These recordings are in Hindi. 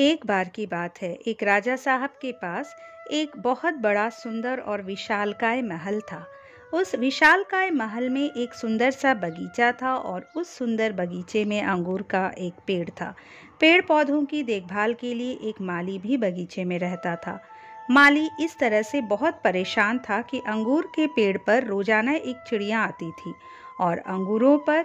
एक बार की बात है, एक राजा साहब के पास एक बहुत बड़ा सुंदर और विशालकाय महल था। उस विशालकाय महल में एक सुंदर सा बगीचा था और उस सुंदर बगीचे में अंगूर का एक पेड़ था। पेड़ पौधों की देखभाल के लिए एक माली भी बगीचे में रहता था। माली इस तरह से बहुत परेशान था कि अंगूर के पेड़ पर रोजाना एक चिड़िया आती थी और अंगूरों पर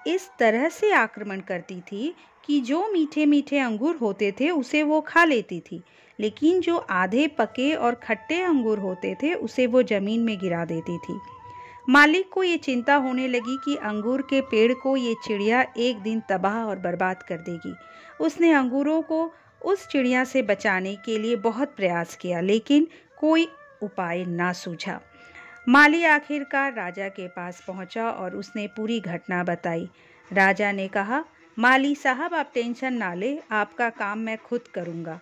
इस तरह से आक्रमण करती थी कि जो मीठे मीठे अंगूर होते थे उसे वो खा लेती थी, लेकिन जो आधे पके और खट्टे अंगूर होते थे उसे वो जमीन में गिरा देती थी। मालिक को ये चिंता होने लगी कि अंगूर के पेड़ को ये चिड़िया एक दिन तबाह और बर्बाद कर देगी। उसने अंगूरों को उस चिड़िया से बचाने के लिए बहुत प्रयास किया, लेकिन कोई उपाय ना सूझा। माली आखिरकार राजा के पास पहुंचा और उसने पूरी घटना बताई। राजा ने कहा, माली साहब आप टेंशन ना ले, आपका काम मैं खुद करूंगा।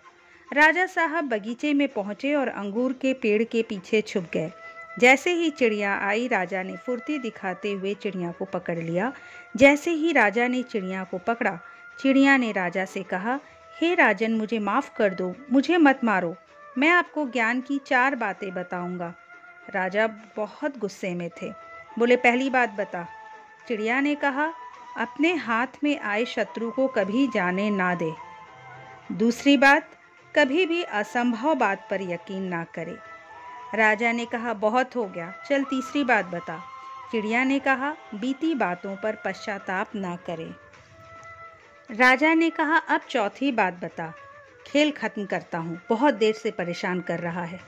राजा साहब बगीचे में पहुंचे और अंगूर के पेड़ के पीछे छुप गए। जैसे ही चिड़िया आई, राजा ने फुर्ती दिखाते हुए चिड़िया को पकड़ लिया। जैसे ही राजा ने चिड़िया को पकड़ा, चिड़िया ने राजा से कहा, हे राजन, मुझे माफ़ कर दो, मुझे मत मारो, मैं आपको ज्ञान की 4 बातें बताऊंगा। राजा बहुत गुस्से में थे। बोले, पहली बात बता। चिड़िया ने कहा, अपने हाथ में आए शत्रु को कभी जाने ना दे। दूसरी बात, कभी भी असंभव बात पर यकीन ना करे। राजा ने कहा, बहुत हो गया, चल तीसरी बात बता। चिड़िया ने कहा, बीती बातों पर पश्चाताप ना करे। राजा ने कहा, अब चौथी बात बता, खेल खत्म करता हूँ, बहुत देर से परेशान कर रहा है।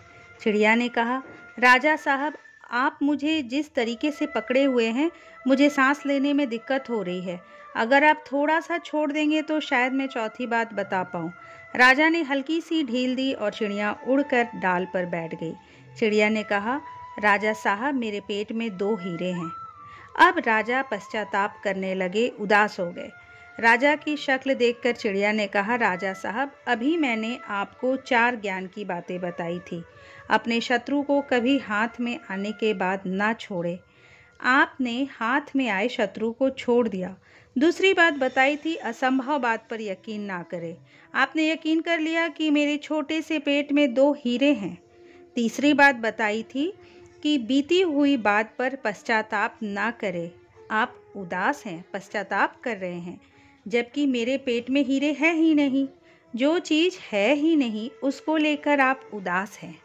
चिड़िया ने कहा, राजा साहब, आप मुझे जिस तरीके से पकड़े हुए हैं, मुझे सांस लेने में दिक्कत हो रही है। अगर आप थोड़ा सा छोड़ देंगे तो शायद मैं चौथी बात बता पाऊँ। राजा ने हल्की सी ढील दी और चिड़िया उड़कर डाल पर बैठ गई। चिड़िया ने कहा, राजा साहब, मेरे पेट में 2 हीरे हैं। अब राजा पश्चाताप करने लगे, उदास हो गए। राजा की शक्ल देखकर चिड़िया ने कहा, राजा साहब, अभी मैंने आपको 4 ज्ञान की बातें बताई थी। अपने शत्रु को कभी हाथ में आने के बाद ना छोड़े। आपने हाथ में आए शत्रु को छोड़ दिया। दूसरी बात बताई थी, असंभव बात पर यकीन ना करें। आपने यकीन कर लिया कि मेरे छोटे से पेट में 2 हीरे हैं। तीसरी बात बताई थी कि बीती हुई बात पर पश्चाताप ना करें। आप उदास हैं, पश्चाताप कर रहे हैं, जबकि मेरे पेट में हीरे हैं ही नहीं। जो चीज़ है ही नहीं उसको लेकर आप उदास हैं।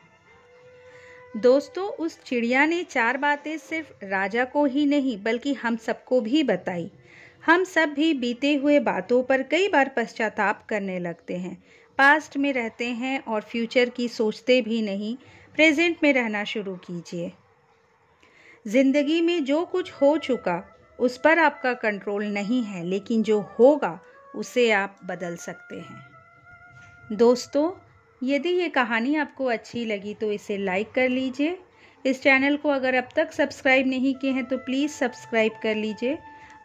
दोस्तों, उस चिड़िया ने 4 बातें सिर्फ राजा को ही नहीं बल्कि हम सबको भी बताई। हम सब भी बीते हुए बातों पर कई बार पश्चाताप करने लगते हैं, पास्ट में रहते हैं और फ्यूचर की सोचते भी नहीं। प्रेजेंट में रहना शुरू कीजिए। जिंदगी में जो कुछ हो चुका उस पर आपका कंट्रोल नहीं है, लेकिन जो होगा उसे आप बदल सकते हैं। दोस्तों, यदि ये कहानी आपको अच्छी लगी तो इसे लाइक कर लीजिए। इस चैनल को अगर अब तक सब्सक्राइब नहीं किए हैं तो प्लीज़ सब्सक्राइब कर लीजिए।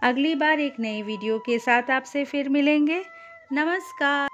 अगली बार एक नई वीडियो के साथ आपसे फिर मिलेंगे। नमस्कार।